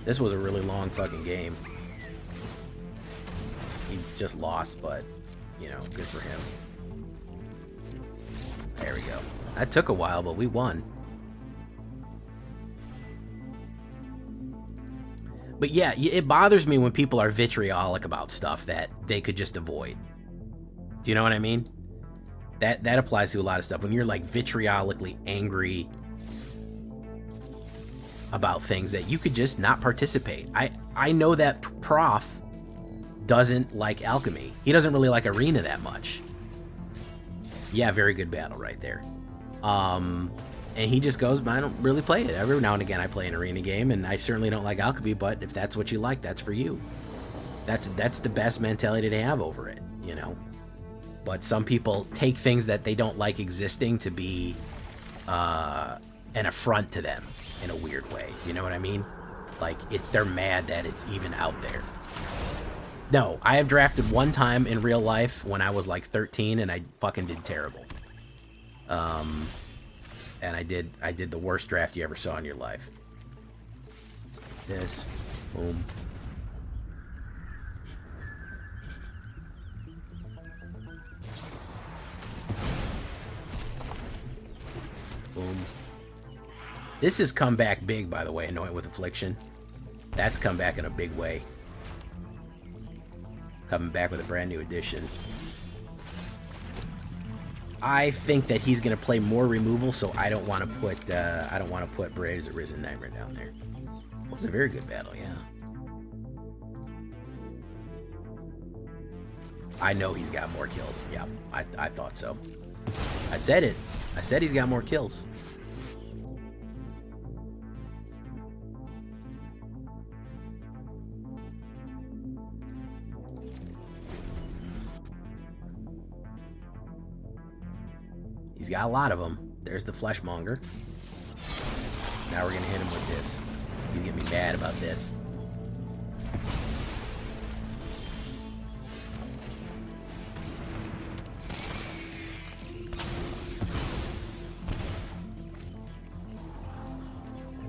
This was a really long fucking game. He just lost, but, you know, good for him. There we go. That took a while, but we won. But yeah, it bothers me when people are vitriolic about stuff that they could just avoid. Do you know what I mean? That applies to a lot of stuff. When you're like vitriolically angry about things that you could just not participate. I know that Prof doesn't like alchemy. He doesn't really like arena that much. Yeah, very good battle right there. And he just goes, I don't really play it. Every now and again I play an arena game, and I certainly don't like alchemy, but if that's what you like, that's for you. That's the best mentality to have over it, you know? But some people take things that they don't like existing to be an affront to them in a weird way. You know what I mean? Like, they're mad that it's even out there. No, I have drafted one time in real life when I was like 13, and I fucking did terrible. And I did the worst draft you ever saw in your life. This, boom. Boom. This has come back big, by the way, Anoint with Affliction. That's come back in a big way. Coming back with a brand new edition. I think that he's gonna play more removal, so I don't want to put Braves or Risen Nightmare down there. Well, it's a very good battle, yeah. I know he's got more kills. Yeah, I thought so. I said it. I said he's got more kills. He's got a lot of them. There's the Fleshmonger. Now we're gonna hit him with this. He's gonna be mad about this.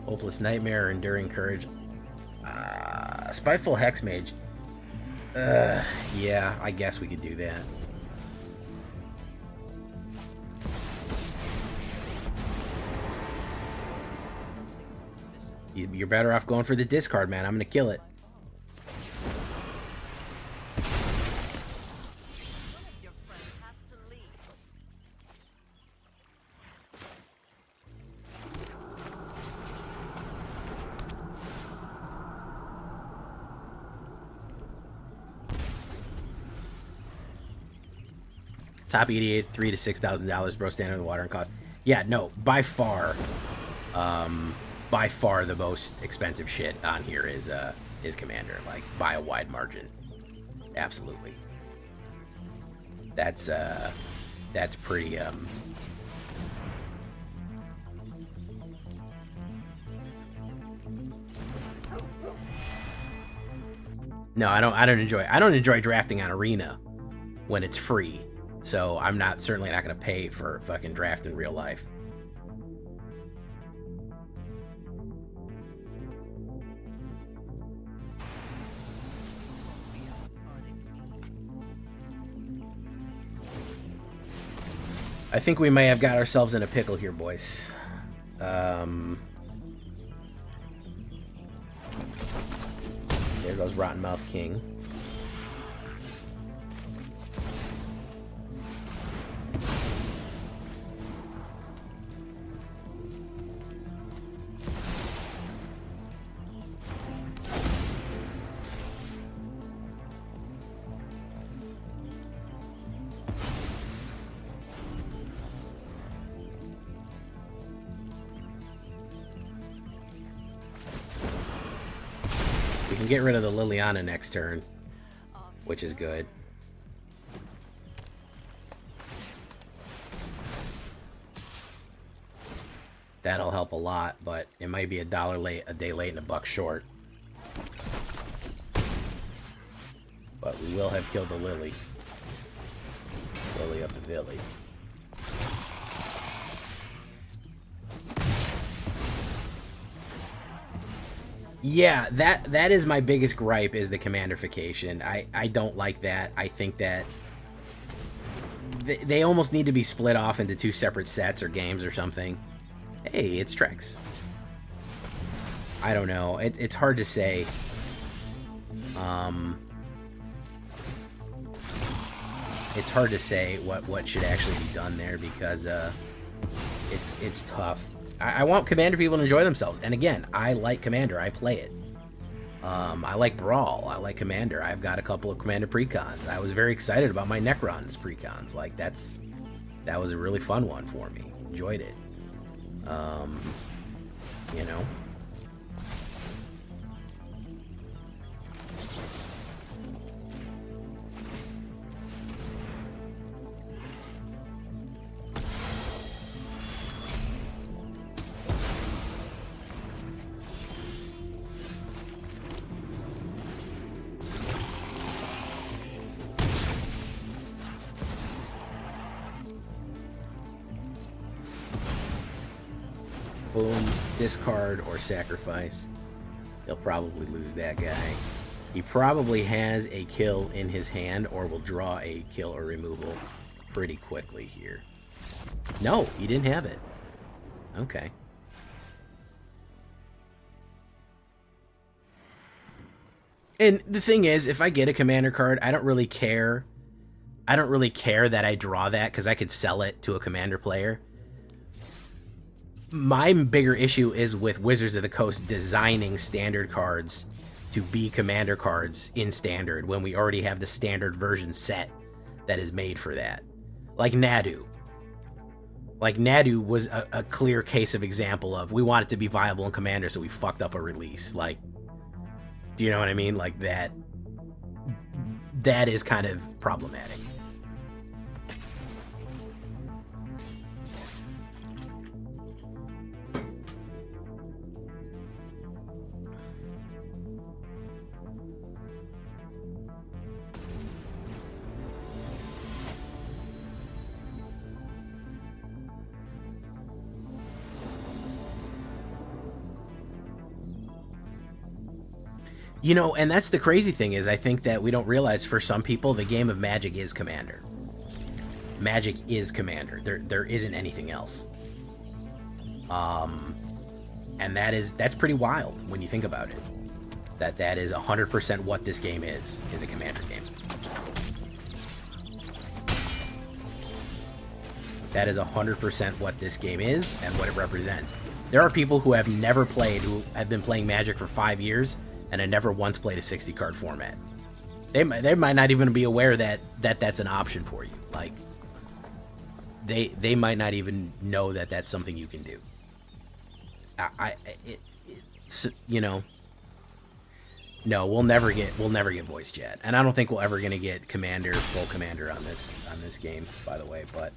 Hopeless Nightmare or Enduring Courage. Spiteful Hexmage. Yeah, I guess we could do that. You're better off going for the discard, man. I'm gonna kill it. Top EDA, $3,000 to $6,000, bro. Stand under the water and cost. Yeah, no, by far the most expensive shit on here is Commander, like by a wide margin. Absolutely. That's pretty No, I don't enjoy drafting on Arena when it's free. So I'm certainly not gonna pay for fucking draft in real life. I think we may have got ourselves in a pickle here, boys. There goes Rottenmouth King. We can get rid of the Liliana next turn, which is good. That'll help a lot, but it might be $1 late, a day late, and $1 short. But we will have killed the Lily. Lily of the Villy. Yeah, that is my biggest gripe, is the commanderification. I don't like that. I think that they almost need to be split off into 2 separate sets or games or something. Hey, it's Trex. I don't know. It's hard to say. It's hard to say what should actually be done there, because it's tough. I want Commander people to enjoy themselves. And again, I like Commander. I play it. I like Brawl. I like Commander. I've got a couple of Commander precons. I was very excited about my Necrons precons. Like, that was a really fun one for me. Enjoyed it. You know? Boom, discard or sacrifice. He'll probably lose that guy. He probably has a kill in his hand or will draw a kill or removal pretty quickly here. No, he didn't have it. Okay. And the thing is, if I get a commander card, I don't really care. I don't really care that I draw that because I could sell it to a commander player. My bigger issue is with Wizards of the Coast designing standard cards to be commander cards in standard when we already have the standard version set that is made for that. Like Nadu. Like Nadu was a clear case of example of we want it to be viable in commander, so we fucked up a release. Like, do you know what I mean? Like that is kind of problematic. You know, and that's the crazy thing is I think that we don't realize for some people the game of Magic is Commander. Magic is Commander. There isn't anything else. And that's pretty wild when you think about it. That is 100% what this game is a Commander game. That is 100% what this game is and what it represents. There are people who have never played, who have been playing Magic for 5 years, and I never once played a 60-card format. They might not even be aware that that's an option for you. Like, they might not even know that that's something you can do. You know, no, we'll never get voice chat, and I don't think we'll ever gonna get full commander on this game, by the way, but.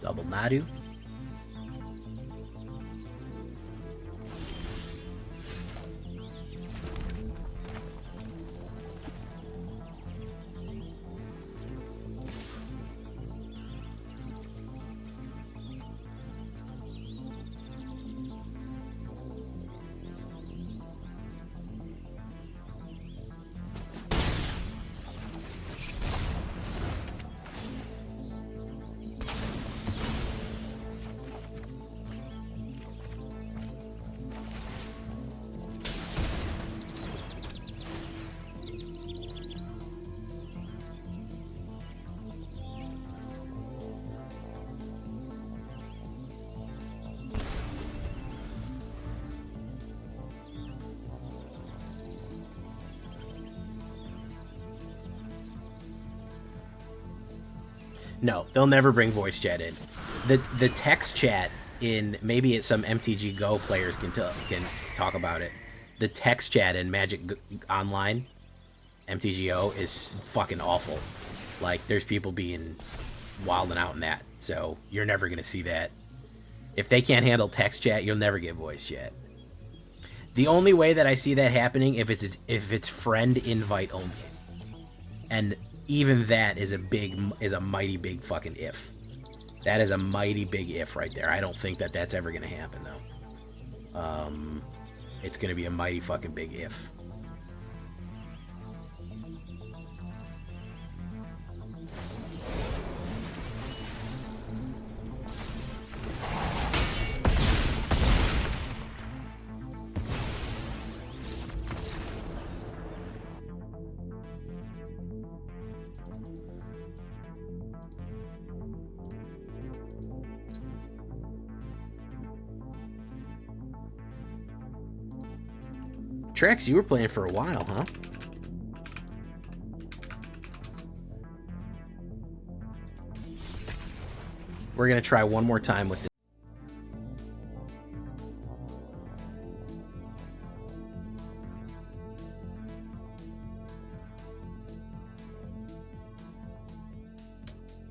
Double Nadu. No, they'll never bring voice chat in. The text chat in, maybe it's some MTG Go players can talk about it. The text chat in Magic Online, MTGO, is fucking awful. Like, there's people being wilding out in that, so you're never gonna see that. If they can't handle text chat, you'll never get voice chat. The only way that I see that happening if it's friend invite only, and even that is a mighty big fucking if. That is a mighty big if right there. I don't think that that's ever going to happen, though. It's going to be a mighty fucking big if. Trex, you were playing for a while, huh? We're gonna try one more time with this.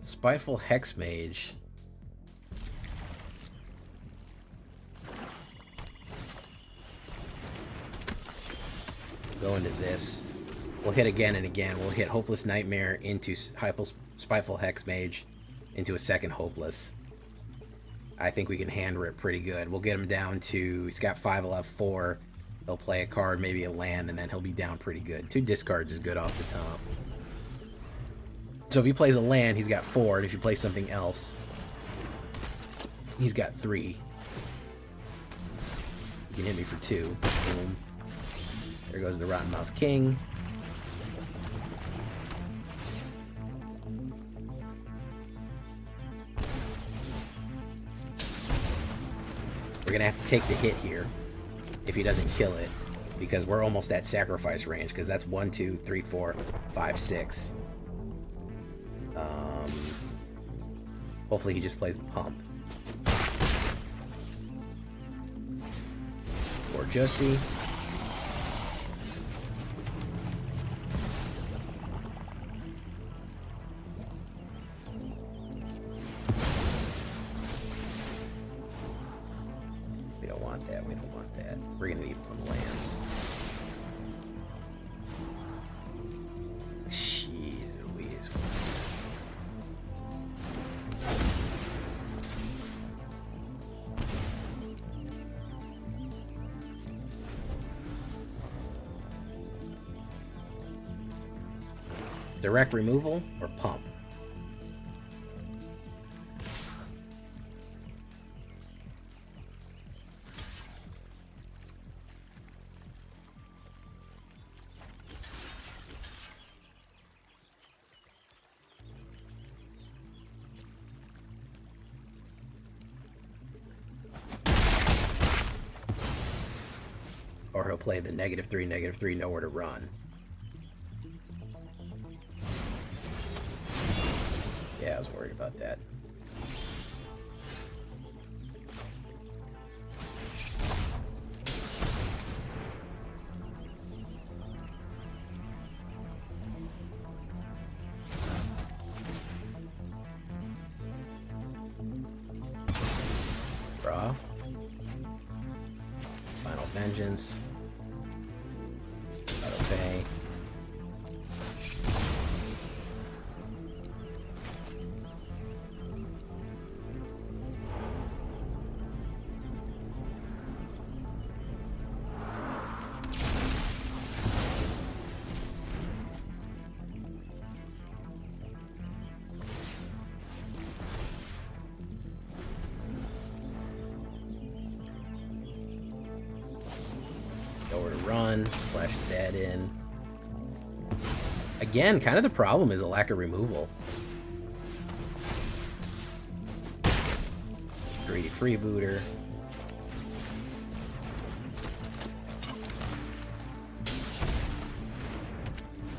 Spiteful Hex Mage. Go into this. We'll hit again and again. We'll hit Hopeless Nightmare into Spiteful Hex Mage into a second Hopeless. I think we can hand rip pretty good. We'll get him down to... He's got 5, he'll have 4. He'll play a card, maybe a land, and then he'll be down pretty good. 2 discards is good off the top. So if he plays a land, he's got 4, and if he plays something else, he's got 3. You can hit me for 2. Boom. There goes the Rottenmouth King. We're gonna have to take the hit here if he doesn't kill it, because we're almost at sacrifice range, because that's 1, 2, 3, 4, 5, 6. Hopefully he just plays the pump. Or Josie. We don't want that. We don't want that. We're gonna need some lands. Jeez Louise. Direct removal or pump? Or he'll play the -3, nowhere to run. Yeah, I was worried about that. Draw. Final Vengeance. Auto pay. Nowhere to run. Flash that in. Again, kind of the problem is a lack of removal. Greedy Freebooter.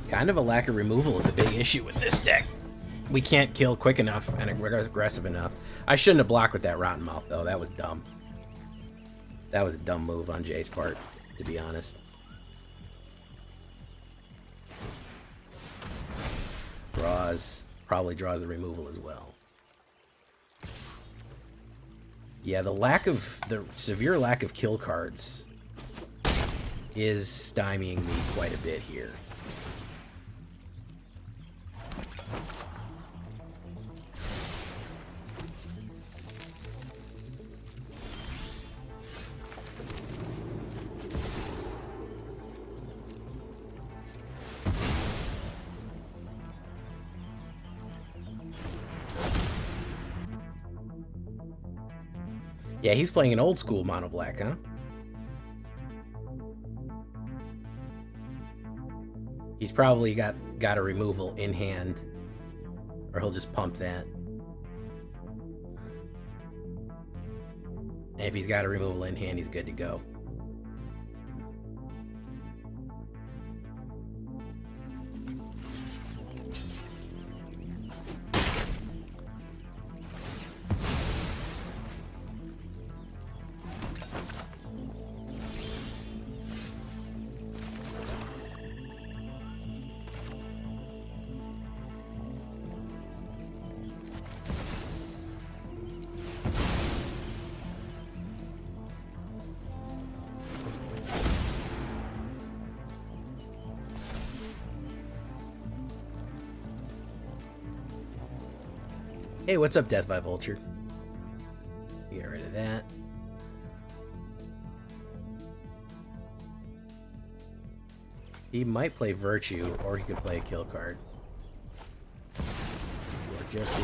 Kind of a lack of removal is a big issue with this deck. We can't kill quick enough and aggressive enough. I shouldn't have blocked with that Rottenmouth, though. That was dumb. That was a dumb move on Jay's part, to be honest. Draws. Probably draws the removal as well. Yeah, the severe lack of kill cards is stymieing me quite a bit here. Yeah, he's playing an old school mono black, huh? He's probably got a removal in hand, or he'll just pump that. And if he's got a removal in hand, he's good to go. Hey, what's up, Death by Vulture? Get rid of that. He might play Virtue, or he could play a kill card. Or Jesse.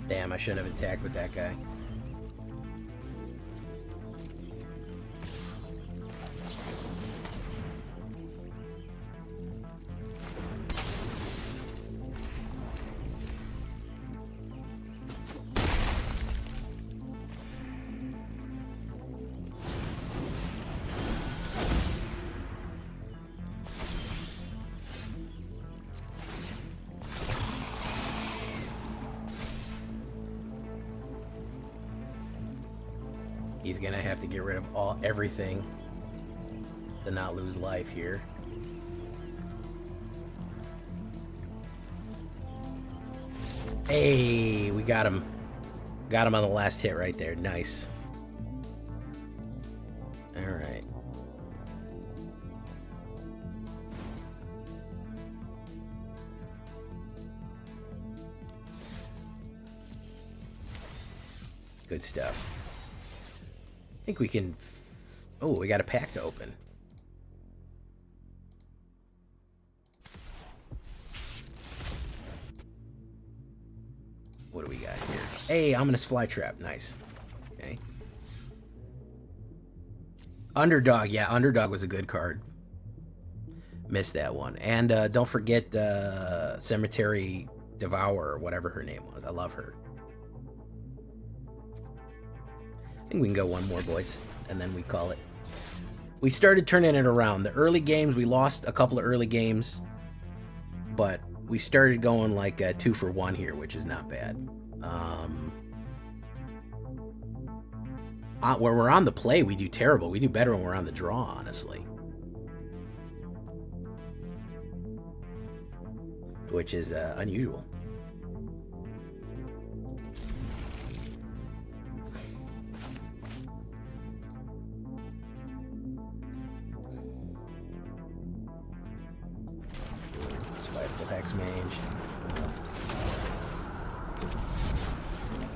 Damn, I shouldn't have attacked with that guy. He's gonna have to get rid of everything to not lose life here. Hey, we got him. Got him on the last hit right there. Nice. All right. Good stuff. I think we can... Oh, we got a pack to open. What do we got here? Hey, Ominous Flytrap. Nice. Okay. Underdog. Yeah, Underdog was a good card. Missed that one. And don't forget Cemetery Devourer, or whatever her name was. I love her. I think we can go one more, boys, and then we call it. We started turning it around. The early games, we lost a couple of early games, but we started going like 2 for 1 here, which is not bad. When we're on the play, we do terrible. We do better when we're on the draw, honestly. Which is unusual. Mage.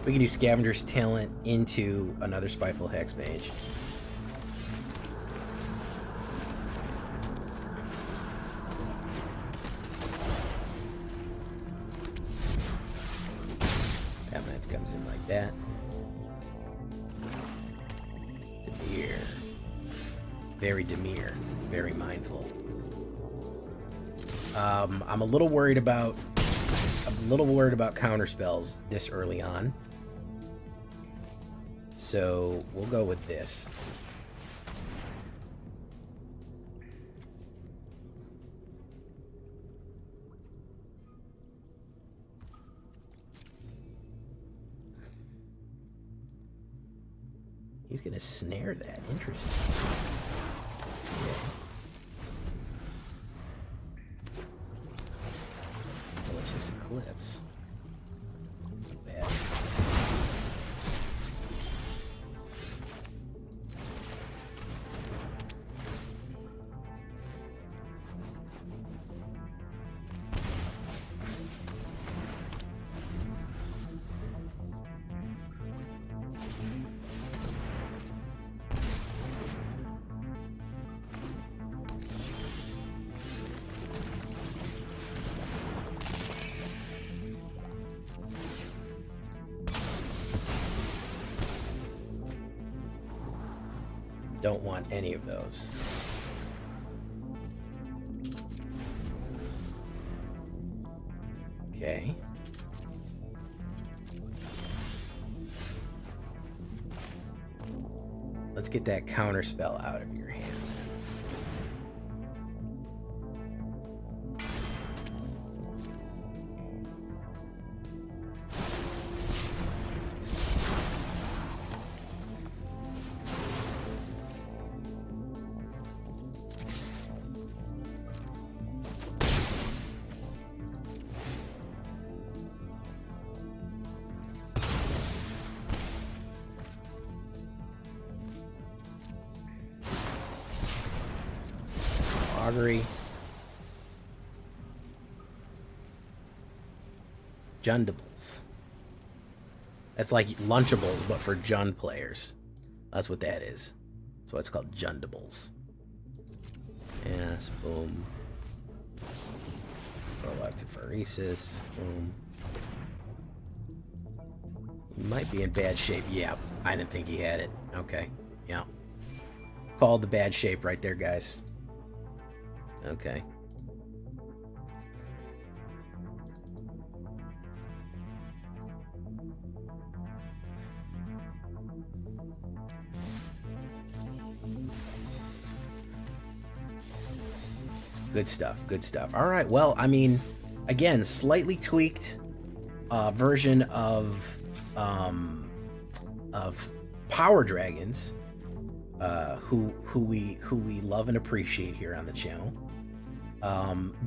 We can do Scavenger's Talent into another Spiteful Hex Mage. That comes in like that. Demir. Very Demir. Very mindful. I'm a little worried about counter spells this early on. So we'll go with this. He's gonna snare that. Interesting. Yeah. Righteous Eclipse. Not bad. Don't want any of those. Okay. Let's get that counter spell out of your hand. Augury. Jundables. That's like Lunchables, but for Jund players. That's what that is. That's why it's called Jundables. Yes, boom. Electrophoresis, boom. He might be in bad shape. Yeah, I didn't think he had it. Okay, yeah. Called the bad shape right there, guys. Okay. Good stuff, good stuff. All right, well, I mean, again, slightly tweaked version of Power Dragons, who we love and appreciate here on the channel.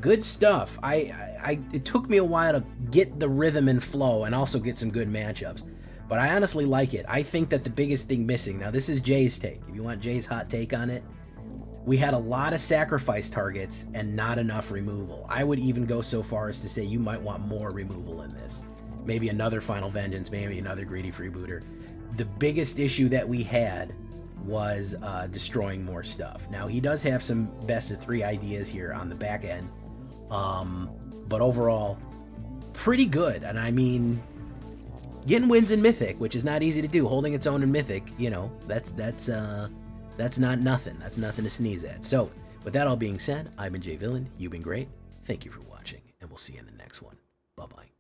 Good stuff. It took me a while to get the rhythm and flow and also get some good matchups, but I honestly like it. I think that the biggest thing missing, now this is Jay's take, if you want Jay's hot take on it, we had a lot of sacrifice targets and not enough removal. I would even go so far as to say you might want more removal in this. Maybe another Final Vengeance, maybe another Greedy Freebooter. The biggest issue that we had was destroying more stuff. Now, he does have some best of 3 ideas here on the back end, but overall, pretty good. And I mean, getting wins in Mythic, which is not easy to do, holding its own in Mythic, you know, that's not nothing. That's nothing to sneeze at. So, with that all being said, I've been Jay Villain. You've been great. Thank you for watching, and we'll see you in the next one. Bye-bye.